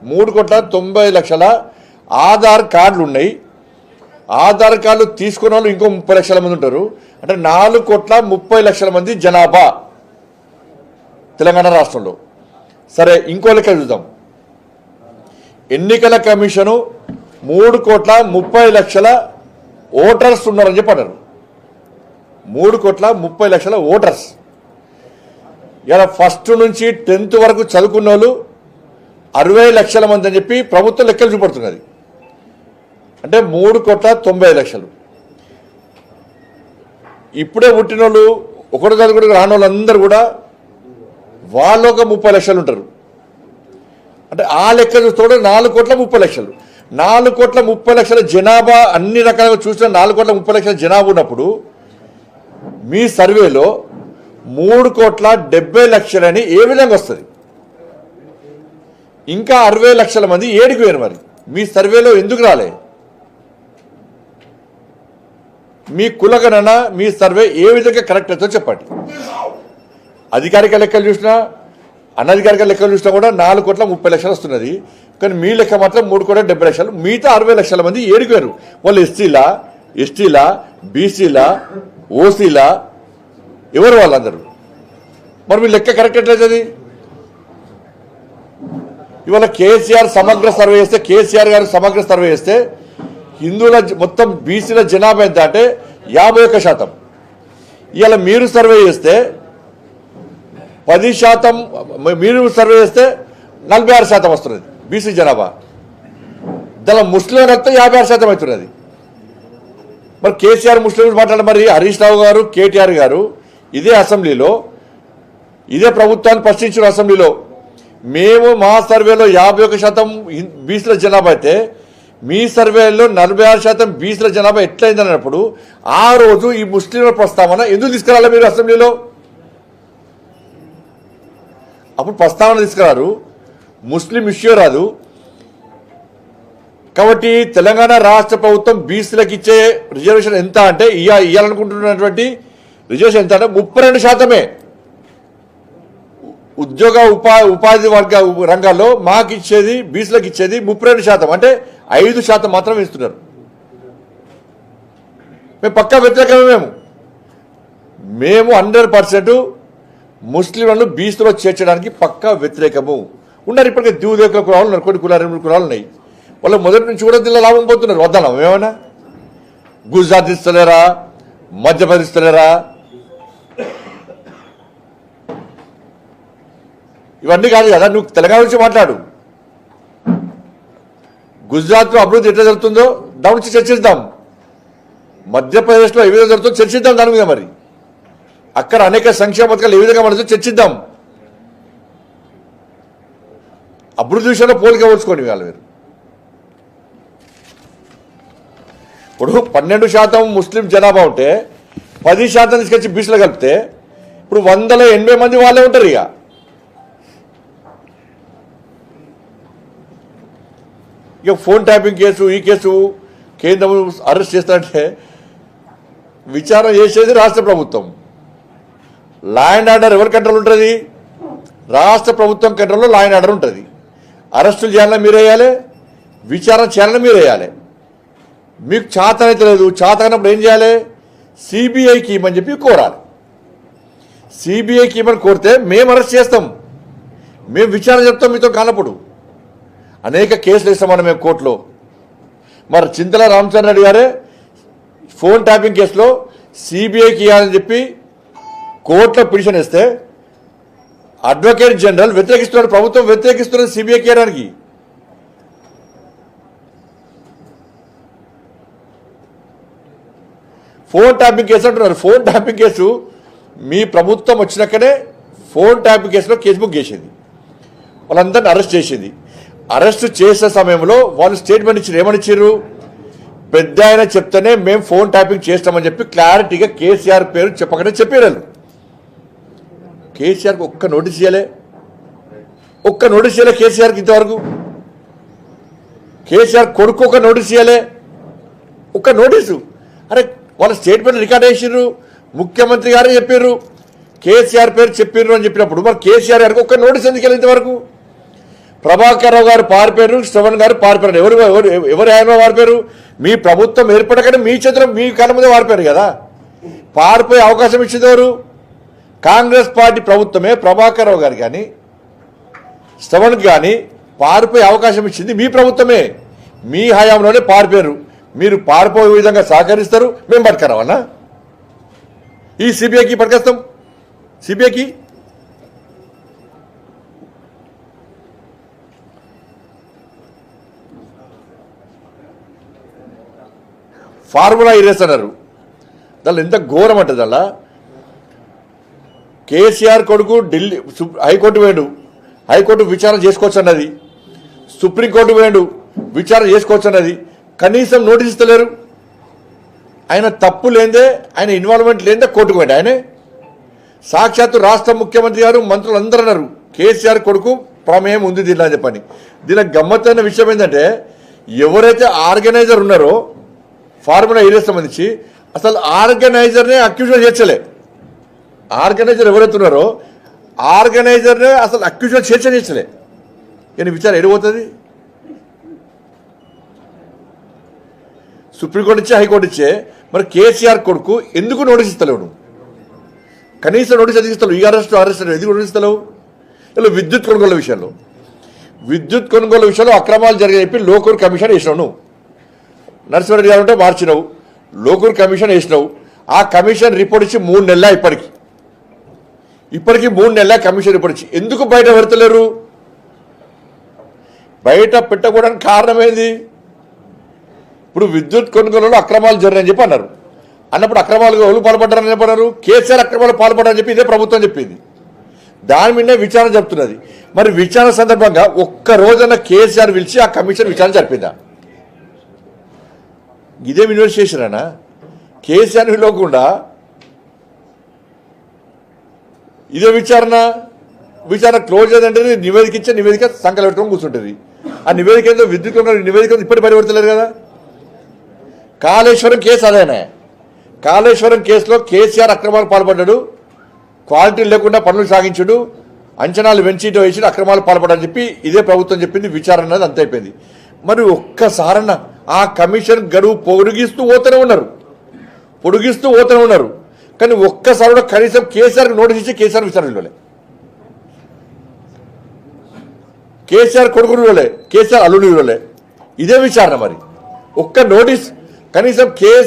3,90,00,000 ఆధార్ కార్డులు ఉన్నాయి. ఆధార్ కార్డులు తీసుకున్న వాళ్ళు ఇంకో 30 లక్షల మంది ఉంటారు. అంటే 4,30,00,000 మంది జనాభా తెలంగాణ రాష్ట్రంలో. సరే, ఇంకో లెక్క చూద్దాం. ఎన్నికల కమిషను 3,30,00,000 ఓటర్స్ ఉన్నారని చెప్పారు. 3,30,00,000 ఓటర్స్. ఇలా ఫస్ట్ నుంచి 10th వరకు చదువుకున్న వాళ్ళు 60 లక్షల మంది అని చెప్పి ప్రభుత్వం లెక్కలు చూపడుతున్నది. అంటే 3,90,00,000. ఇప్పుడే పుట్టిన వాళ్ళు, ఒకటి చదువుకుని రాని వాళ్ళందరూ కూడా వాళ్ళు ఒక 30 లక్షలు ఉంటారు. అంటే ఆ లెక్క చూస్తే 4,30,00,000. 4,30,00,000 జనాభా అన్ని రకాలుగా చూసిన 4,30,00,000 జనాభా ఉన్నప్పుడు మీ సర్వేలో 3,70,00,000 అని ఏ విధంగా వస్తుంది? ఇంకా 60 లక్షల మంది ఏడికి పోయారు. మరి మీ సర్వేలో ఎందుకు రాలే? మీ కులగణన, మీ సర్వే ఏ విధంగా కరెక్ట్ అవుతుందో చెప్పండి. అధికారిక లెక్కలు చూసినా, అనధికారిక లెక్కలు చూసినా కూడా 4,30,00,000 వస్తున్నది. కానీ మీ లెక్క మాత్రం 3,70,00,000. మిగతా 60 లక్షల మంది ఏడికి పోయారు. వాళ్ళు ఎస్టీలా, బీసీలా, ఓసీలా, ఎవరు వాళ్ళందరూ? మరి మీ లెక్క కరెక్ట్ ఎట్లయితుంది? ఇవాళ కేసీఆర్ గారు సమగ్ర సర్వే చేస్తే హిందువుల మొత్తం బీసీల జనాభా ఎంత అంటే 51%. ఇవాళ మీరు సర్వే చేస్తే 10%, మీరు సర్వే చేస్తే 46% వస్తున్నది బీసీ జనాభా. దాని ముస్లిం వస్తే 56% అవుతున్నది. మరి కేసీఆర్ ముస్లిం మాట్లాడారు. మరి హరీష్ రావు గారు, కేటీఆర్ గారు ఇదే అసెంబ్లీలో, ఇదే ప్రభుత్వాన్ని ప్రశ్నించిన అసెంబ్లీలో, మేము మా సర్వేలో 51% బీసీల జనాభా అయితే మీ సర్వేలో 46% బీసీల జనాభా ఎట్లయింది అన్నప్పుడు ఆ రోజు ఈ ముస్లింల ప్రస్తావన ఎందుకు తీసుకురాలి మీరు అసెంబ్లీలో? అప్పుడు ప్రస్తావన తీసుకురారు, ముస్లిం ఇష్యూ రాదు. కాబట్టి తెలంగాణ రాష్ట్ర ప్రభుత్వం బీసీలకు ఇచ్చే రిజర్వేషన్ ఎంత అంటే ఇవ్వాలనుకుంటున్నటువంటి రిజర్వేషన్ ఎంత అంటే 32%. ఉద్యోగ ఉపాధి వర్గ రంగాల్లో మాకు ఇచ్చేది, బీసీలకు ఇచ్చేది 32%. అంటే 5% మాత్రమే ఇస్తున్నారు. మేము పక్కా వ్యతిరేకమే. మేము 100% ముస్లింలను బీసీలో చేర్చడానికి పక్కా వ్యతిరేకము. ఉన్నారు ఇప్పటికే దివుదేకుల కులాలు ఉన్నారు, కొన్ని కులాలు 2 కులాలు ఉన్నాయి. వాళ్ళు మొదటి నుంచి కూడా దీనిలో లాభం పోతున్నారు. వద్దన్నాం ఏమైనా? గుజరాత్ ఇస్తలేరా, మధ్యప్రదేశ్ ఇస్తలేరా? ఇవన్నీ కాదు కదా. నువ్వు తెలంగాణ నుంచి మాట్లాడు. గుజరాత్లో అభివృద్ధి ఎట్లా జరుగుతుందో దాని నుంచి చర్చిద్దాం. మధ్యప్రదేశ్లో ఏ విధంగా జరుగుతుందో చర్చిద్దాం. దాని మీద మరి అక్కడ అనేక సంక్షేమ పథకాలు ఏ విధంగా మనతో చర్చిద్దాం. అభివృద్ధి విషయంలో పోలిక పోల్చుకోండి. వాళ్ళు మీరు ఇప్పుడు 12% ముస్లిం జనాభా ఉంటే 10% తీసుకొచ్చి బీసీలో కలిపితే ఇప్పుడు 180 మంది వాళ్ళే ఉంటారు. ఇక ఫోన్ ట్యాపింగ్ కేసు, ఈ కేసు కేంద్రం అరెస్ట్ చేస్తారంటే విచారణ చేసేది రాష్ట్ర ప్రభుత్వం. లా అండ్ ఆర్డర్ ఎవరి కంట్రోల్ ఉంటుంది? రాష్ట్ర ప్రభుత్వం కంట్రోల్లో లా అండ్ ఆర్డర్ ఉంటుంది. అరెస్టులు చేయాలని మీరు వేయాలి, విచారణ చేయాలని మీరు వేయాలి. మీకు చేతనైతే లేదు. చేతనప్పుడు ఏం చేయాలి? సిబిఐకి ఇవ్వమని చెప్పి కోరాలి. సిబిఐకి ఇవ్వమని కోరితే మేము అరెస్ట్ చేస్తాం, మేము విచారణ చెప్తాం. మీతో కానప్పుడు అనేక కేసులు ఇస్తామని మేము కోర్టులో. మరి చింతల రామచంద్ర రెడ్డి గారే ఫోన్ ట్యాపింగ్ కేసులో సిబిఐకి ఇవ్వాలని చెప్పి కోర్టులో పిటిషన్ ఇస్తే అడ్వకేట్ జనరల్ వ్యతిరేకిస్తున్నాడు, ప్రభుత్వం వ్యతిరేకిస్తున్నది సిబిఐకి ఇవ్వడానికి. ఫోన్ ట్యాపింగ్ కేసు అంటున్నారు. ఫోన్ ట్యాపింగ్ కేసు మీ ప్రభుత్వం వచ్చినాకనే ఫోన్ ట్యాపింగ్ కేసులో కేసు బుక్ చేసేది, వాళ్ళందరినీ అరెస్ట్ చేసేది. అరెస్ట్ చేసే సమయంలో వాళ్ళు స్టేట్మెంట్ ఇచ్చారు. ఏమని ఇచ్చారు? పెద్ద ఆయన చెప్తేనే మేము ఫోన్ ట్యాపింగ్ చేస్తామని చెప్పి క్లారిటీగా కేసీఆర్ పేరు చెప్పకనే చెప్పారు. కేసీఆర్కి ఒక్క నోటీస్ ఇవ్వలే కేసీఆర్కి ఇంతవరకు. కేసీఆర్ కొడుకు ఒక నోటీస్ ఇవ్వలే, ఒక్క నోటీసు. అరే వాళ్ళ స్టేట్మెంట్ రికార్డ్ చేసిర్రు, ముఖ్యమంత్రి గారే చెప్పారు, కేసీఆర్ పేరు చెప్పారు అని చెప్పినప్పుడు మరి కేసీఆర్ గారికి ఒక్క నోటీస్ ఎందుకు ఇంతవరకు? ప్రభాకర్ రావు గారు పారిపోయారు, శ్రవణ్ గారు పారిపోయారు. ఎవరు ఆయన పారిపోయారు? మీ ప్రభుత్వం ఏర్పడకనే మీ చేతిలో మీ కళ్ళ ముందే పారిపోయారు కదా. పారిపోయే అవకాశం ఇచ్చింది ఎవరు? కాంగ్రెస్ పార్టీ ప్రభుత్వమే. ప్రభాకర్ రావు గారు కానీ శ్రవణ్కి కానీ పారిపోయే అవకాశం ఇచ్చింది మీ ప్రభుత్వమే. మీ హయాంలోనే పారిపోయారు. మీరు పారిపోయే విధంగా సహకరిస్తారు, మేము పట్టుకురావన్నా? ఈ సిబిఐకి పట్టుకొస్తాం. సిబిఐకి ఫార్ములా ఇరేస్ అన్నారు. దానిలో ఎంత ఘోరం అంటుంది. అలా కేసీఆర్ కొడుకు ఢిల్లీ హైకోర్టు వేయండు, హైకోర్టు విచారణ చేసుకోవచ్చు అన్నది. సుప్రీంకోర్టు వేయండు, విచారణ చేసుకోవచ్చు అన్నది. కనీసం నోటీస్ ఇస్తలేరు. ఆయన తప్పు లేదే, ఆయన ఇన్వాల్వ్మెంట్ లేదే కోర్టుకు పోయాడు. ఆయనే సాక్షాత్తు రాష్ట్ర ముఖ్యమంత్రి గారు, మంత్రులు అందరూ అన్నారు కేసీఆర్ కొడుకు ప్రమేయం ఉంది దీనిలో అని చెప్పని. దీనికి గమ్మత్తైన విషయం ఏంటంటే, ఎవరైతే ఆర్గనైజర్ ఉన్నారో ఫార్ములా ఏరియాస్ సంబంధించి అసలు ఆర్గనైజర్నే అక్యూజన్ చేర్చలే. ఆర్గనైజర్ ఎవరైతే ఉన్నారో ఆర్గనైజర్నే అసలు అక్యూజన్ చేర్చలే. కానీ విచారణ ఎడిపోతుంది? సుప్రీంకోర్టు ఇచ్చే, హైకోర్టు ఇచ్చే, మరి కేసీఆర్ కొడుకు ఎందుకు నోటీస్ ఇస్తలేవు? కనీసం నోటీస్ ఎందుకు ఇస్తలేవు? ఈ అరెస్ట్ ఎందుకు నోటీస్ ఇస్తలేవు? ఇలా విద్యుత్ కొనుగోలు విషయంలో అక్రమాలు జరిగాయి చెప్పి లోకూర్ కమిషన్ వేసినావు. నువ్వు నరసింహారెడ్డి గారు ఉంటే మార్చినావు, లోకూర్ కమిషన్ వేసినావు. ఆ కమిషన్ రిపోర్ట్ ఇచ్చి 3 నెలల ఇప్పటికీ 3 నెలల కమిషన్ రిపోర్ట్ ఇచ్చి ఎందుకు బయట పెడతలేరు? బయట పెట్టకూడడానికి కారణం ఏంది? ఇప్పుడు విద్యుత్ కొనుగోలులో అక్రమాలు జరిగాయని చెప్పి అన్నారు. అన్నప్పుడు అక్రమాలు ఎవరు పాల్పడ్డారని చెప్పన్నారు? కేసీఆర్ అక్రమాలు పాల్పడ్డారని చెప్పి ఇదే ప్రభుత్వం చెప్పింది. దాని మీదే విచారణ జరుపుతున్నది. మరి విచారణ సందర్భంగా ఒక్క రోజున కేసీఆర్ పిలిచి ఆ కమిషన్ విచారణ జరిపిందా? ఇదేం ఇన్వెస్టిగేషన్ అన్నా? కేసీఆర్ పిలవకుండా ఇదే విచారణ క్లోజ్ అయ్యిందంటే నివేదిక ఇచ్చే, నివేదిక సంకలం పెట్టుకొని కూర్చుంటుంది. ఆ నివేదిక ఏందో విద్యుత్ నివేదిక ఇప్పటి బయటపడతలేరు కదా. కాళేశ్వరం కేసు అదేనే. కాళేశ్వరం కేసులో కేసీఆర్ అక్రమాలు పాల్పడ్డాడు, క్వాలిటీ లేకుండా పనులు సాగించాడు, అంచనాలు పెంచిటో వేసి అక్రమాలు పాల్పడని చెప్పి ఇదే ప్రభుత్వం చెప్పింది. విచారణ అనేది అంత అయిపోయింది. మరి ఒక్కసారన్న ఆ కమిషన్ గడువు పొడిగిస్తూ పోతూనే ఉన్నారు. కానీ ఒక్కసారి కూడా కనీసం కేసీఆర్కి నోటీస్ ఇచ్చి కేసీఆర్ విచారణలోలే, కేసీఆర్ కొడుకులోలే, కేసీఆర్ అల్లుడిలోలే ఇదే విచారణ. మరి ఒక్క నోటీస్ కనీసం కేసీ